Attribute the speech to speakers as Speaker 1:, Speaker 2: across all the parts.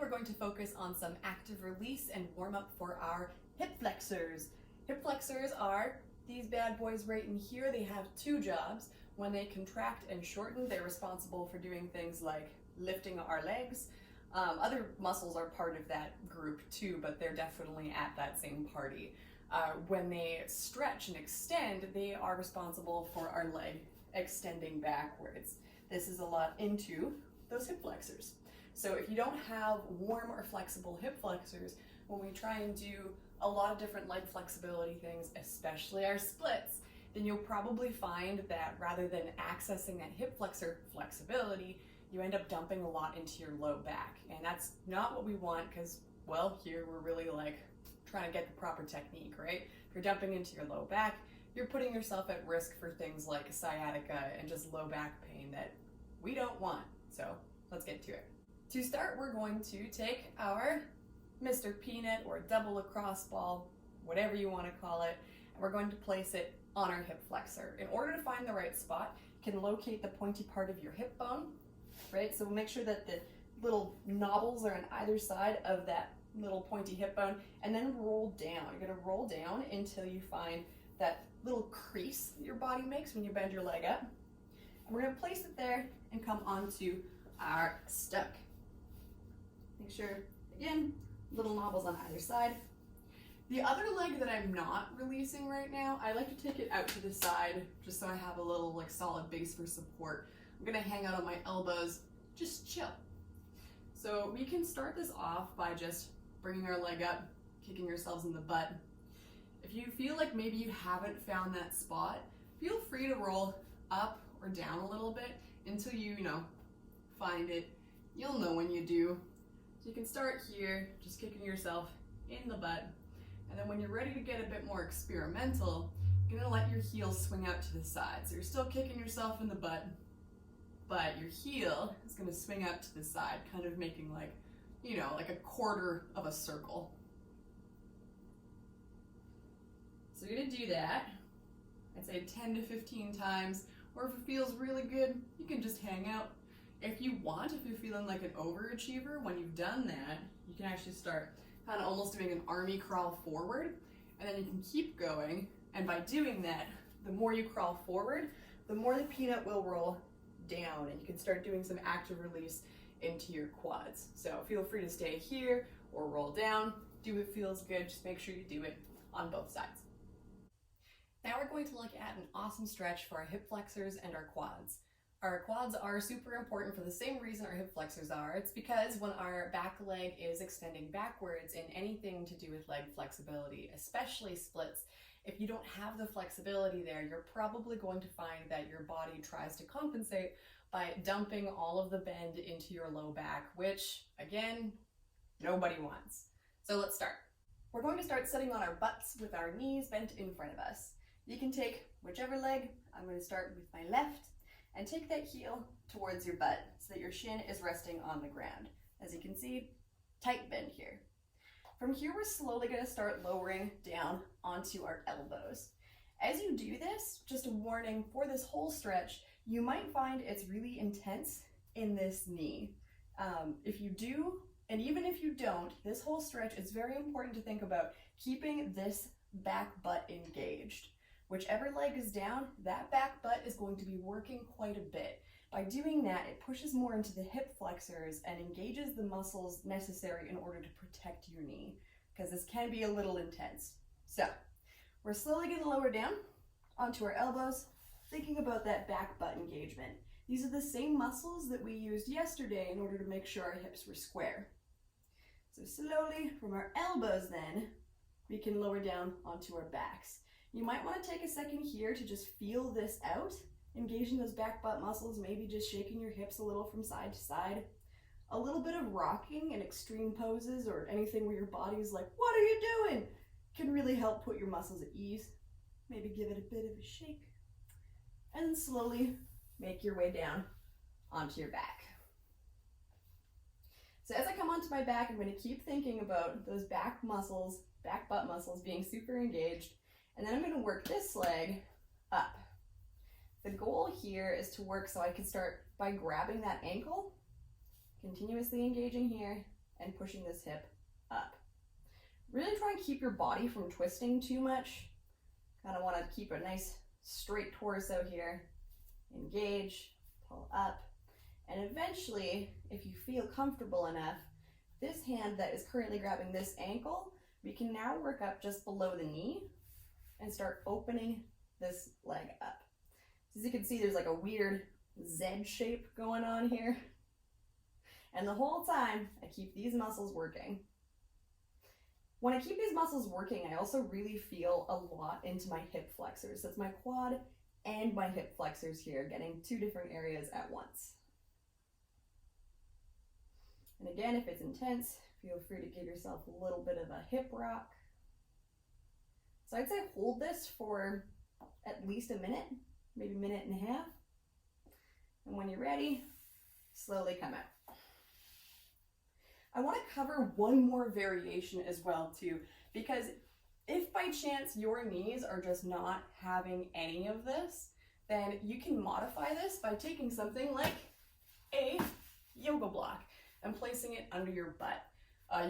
Speaker 1: we're going to focus on some active release and warm up for our hip flexors. Hip flexors are these bad boys right in here. They have two jobs. When they contract and shorten, they're responsible for doing things like lifting our legs. Other muscles are part of that group too, but they're definitely at that same party. When they stretch and extend, they are responsible for our leg extending backwards. This is a lot into those hip flexors. So if you don't have warm or flexible hip flexors, when we try and do a lot of different leg flexibility things, especially our splits, then you'll probably find that rather than accessing that hip flexor flexibility, you end up dumping a lot into your low back. And that's not what we want because, well, here we're really like trying to get the proper technique, right? If you're dumping into your low back, you're putting yourself at risk for things like sciatica and just low back pain that we don't want. So let's get to it. To start, we're going to take our Mr. Peanut or double lacrosse ball, whatever you want to call it, and we're going to place it on our hip flexor. In order to find the right spot, you can locate the pointy part of your hip bone, right? So we'll make sure that the little knobbles are on either side of that little pointy hip bone, and then roll down. You're going to roll down until you find that little crease that your body makes when you bend your leg up. And we're going to place it there and come onto our stomach. Make sure, again, little knobbles on either side. The other leg that I'm not releasing right now, I like to take it out to the side just so I have a little like solid base for support. I'm gonna hang out on my elbows, just chill. So we can start this off by just bringing our leg up, kicking yourselves in the butt. If you feel like maybe you haven't found that spot, feel free to roll up or down a little bit until you find it. You'll know when you do. So you can start here, just kicking yourself in the butt. And then when you're ready to get a bit more experimental, you're gonna let your heel swing out to the side. So you're still kicking yourself in the butt, but your heel is gonna swing out to the side, kind of making like, like a quarter of a circle. So you're gonna do that, I'd say 10 to 15 times, or if it feels really good, you can just hang out. If you want, if you're feeling like an overachiever, when you've done that, you can actually start kind of almost doing an army crawl forward, and then you can keep going. And by doing that, the more you crawl forward, the more the peanut will roll down, and you can start doing some active release into your quads. So feel free to stay here or roll down. Do what feels good. Just make sure you do it on both sides. Now we're going to look at an awesome stretch for our hip flexors and our quads. Our quads are super important for the same reason our hip flexors are. It's because when our back leg is extending backwards in anything to do with leg flexibility, especially splits, if you don't have the flexibility there, you're probably going to find that your body tries to compensate by dumping all of the bend into your low back, which, again, nobody wants. So let's start. We're going to start sitting on our butts with our knees bent in front of us. You can take whichever leg. I'm going to start with my left. And take that heel towards your butt so that your shin is resting on the ground. As you can see, tight bend here. From here, we're slowly going to start lowering down onto our elbows. As you do this, just a warning, for this whole stretch, you might find it's really intense in this knee. If you do, and even if you don't, this whole stretch, it's very important to think about keeping this back butt engaged. Whichever leg is down, that back butt is going to be working quite a bit. By doing that, it pushes more into the hip flexors and engages the muscles necessary in order to protect your knee, because this can be a little intense. So, we're slowly going to lower down onto our elbows, thinking about that back butt engagement. These are the same muscles that we used yesterday in order to make sure our hips were square. So slowly, from our elbows then, we can lower down onto our backs. You might want to take a second here to just feel this out, engaging those back butt muscles, maybe just shaking your hips a little from side to side. A little bit of rocking in extreme poses or anything where your body's like, what are you doing? Can really help put your muscles at ease. Maybe give it a bit of a shake. And then slowly make your way down onto your back. So as I come onto my back, I'm going to keep thinking about those back butt muscles being super engaged. And then I'm going to work this leg up. The goal here is to work so I can start by grabbing that ankle, continuously engaging here, and pushing this hip up. Really try and keep your body from twisting too much. Kind of want to keep a nice straight torso here. Engage, pull up, and eventually, if you feel comfortable enough, this hand that is currently grabbing this ankle, we can now work up just below the knee and start opening this leg up. As you can see, there's like a weird Z shape going on here. And the whole time, I keep these muscles working. When I keep these muscles working, I also really feel a lot into my hip flexors. That's my quad and my hip flexors here, getting two different areas at once. And again, if it's intense, feel free to give yourself a little bit of a hip rock. So I'd say hold this for at least a minute, maybe a minute and a half. And when you're ready, slowly come out. I want to cover one more variation as well too, because if by chance your knees are just not having any of this, then you can modify this by taking something like a yoga block and placing it under your butt.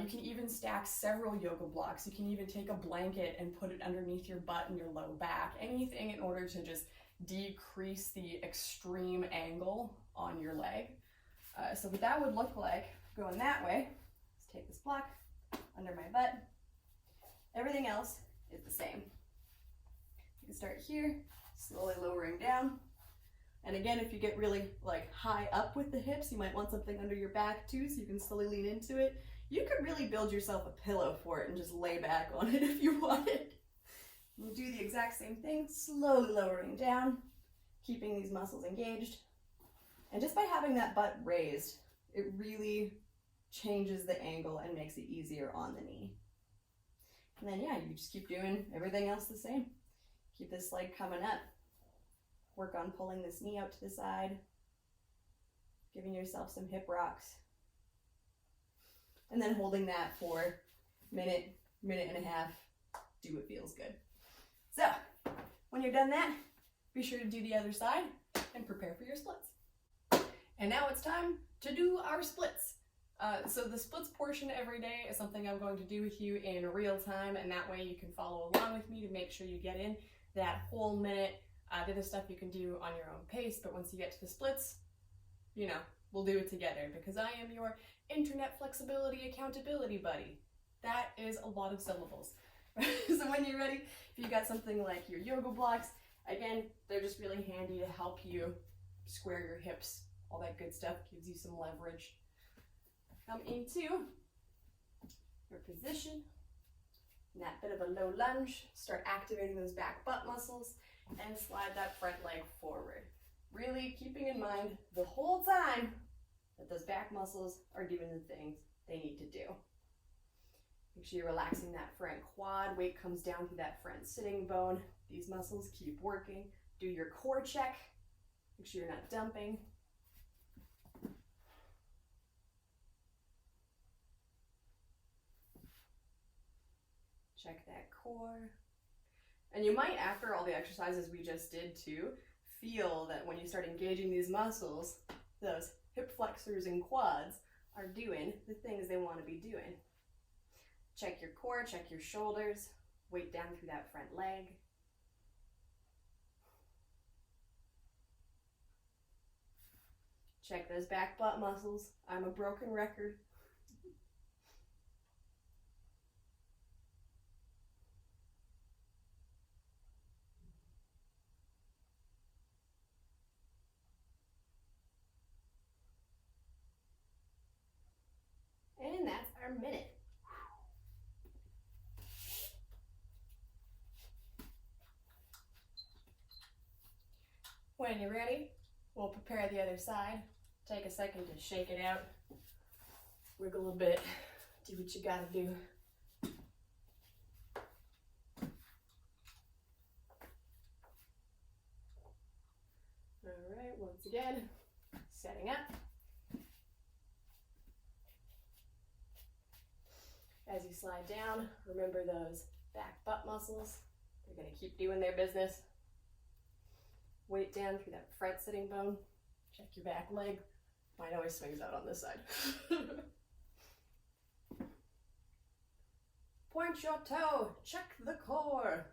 Speaker 1: You can even stack several yoga blocks. You can even take a blanket and put it underneath your butt and your low back. Anything in order to just decrease the extreme angle on your leg. So what that would look like, going that way, let's take this block under my butt. Everything else is the same. You can start here, slowly lowering down. And again, if you get really like high up with the hips, you might want something under your back too, so you can slowly lean into it. You could really build yourself a pillow for it and just lay back on it if you wanted. You do the exact same thing, slowly lowering down, keeping these muscles engaged. And just by having that butt raised, it really changes the angle and makes it easier on the knee. And then yeah, you just keep doing everything else the same. Keep this leg coming up. Work on pulling this knee out to the side, giving yourself some hip rocks. And then holding that for a minute, minute and a half. Do what feels good. So, when you're done that, be sure to do the other side and prepare for your splits. And now it's time to do our splits. So the splits portion every day is something I'm going to do with you in real time, and that way you can follow along with me to make sure you get in that whole minute. The other stuff you can do on your own pace, but once you get to the splits, you know, we'll do it together because I am your internet flexibility accountability buddy. That is a lot of syllables. So when you're ready, if you got something like your yoga blocks, again, they're just really handy to help you square your hips, all that good stuff, gives you some leverage. Come into your position, in that bit of a low lunge, start activating those back butt muscles and slide that front leg forward. Really keeping in mind the whole time that those back muscles are doing the things they need to do. Make sure you're relaxing that front quad, weight comes down through that front sitting bone. These muscles keep working. Do your core check. Make sure you're not dumping. Check that core. And you might, after all the exercises we just did too, feel that when you start engaging these muscles, those hip flexors and quads are doing the things they want to be doing. Check your core, check your shoulders, weight down through that front leg. Check those back butt muscles. I'm a broken record. And that's our minute. When you're ready, we'll prepare the other side. Take a second to shake it out. Wiggle a bit. Do what you gotta do. All right, once again, setting up. As you slide down, remember those back butt muscles. They're gonna keep doing their business. Weight down through that front sitting bone. Check your back leg. Mine always swings out on this side.
Speaker 2: Point your toe. Check the core.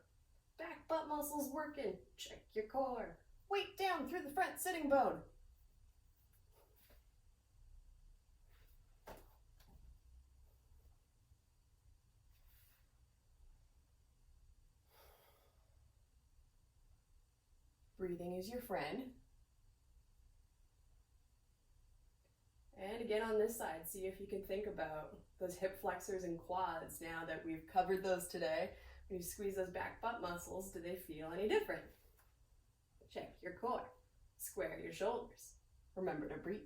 Speaker 2: Back butt muscles working. Check your core. Weight down through the front sitting bone. Breathing is your friend. And again on this side, see if you can think about those hip flexors and quads now that we've covered those today. When you squeeze those back butt muscles, do they feel any different? Check your core. Square your shoulders. Remember to breathe.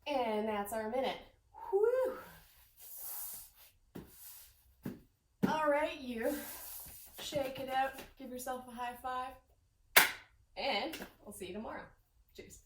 Speaker 2: And that's our minute. Whew. All right, you. Shake it out. Give yourself a high five. And I'll see you tomorrow. Cheers.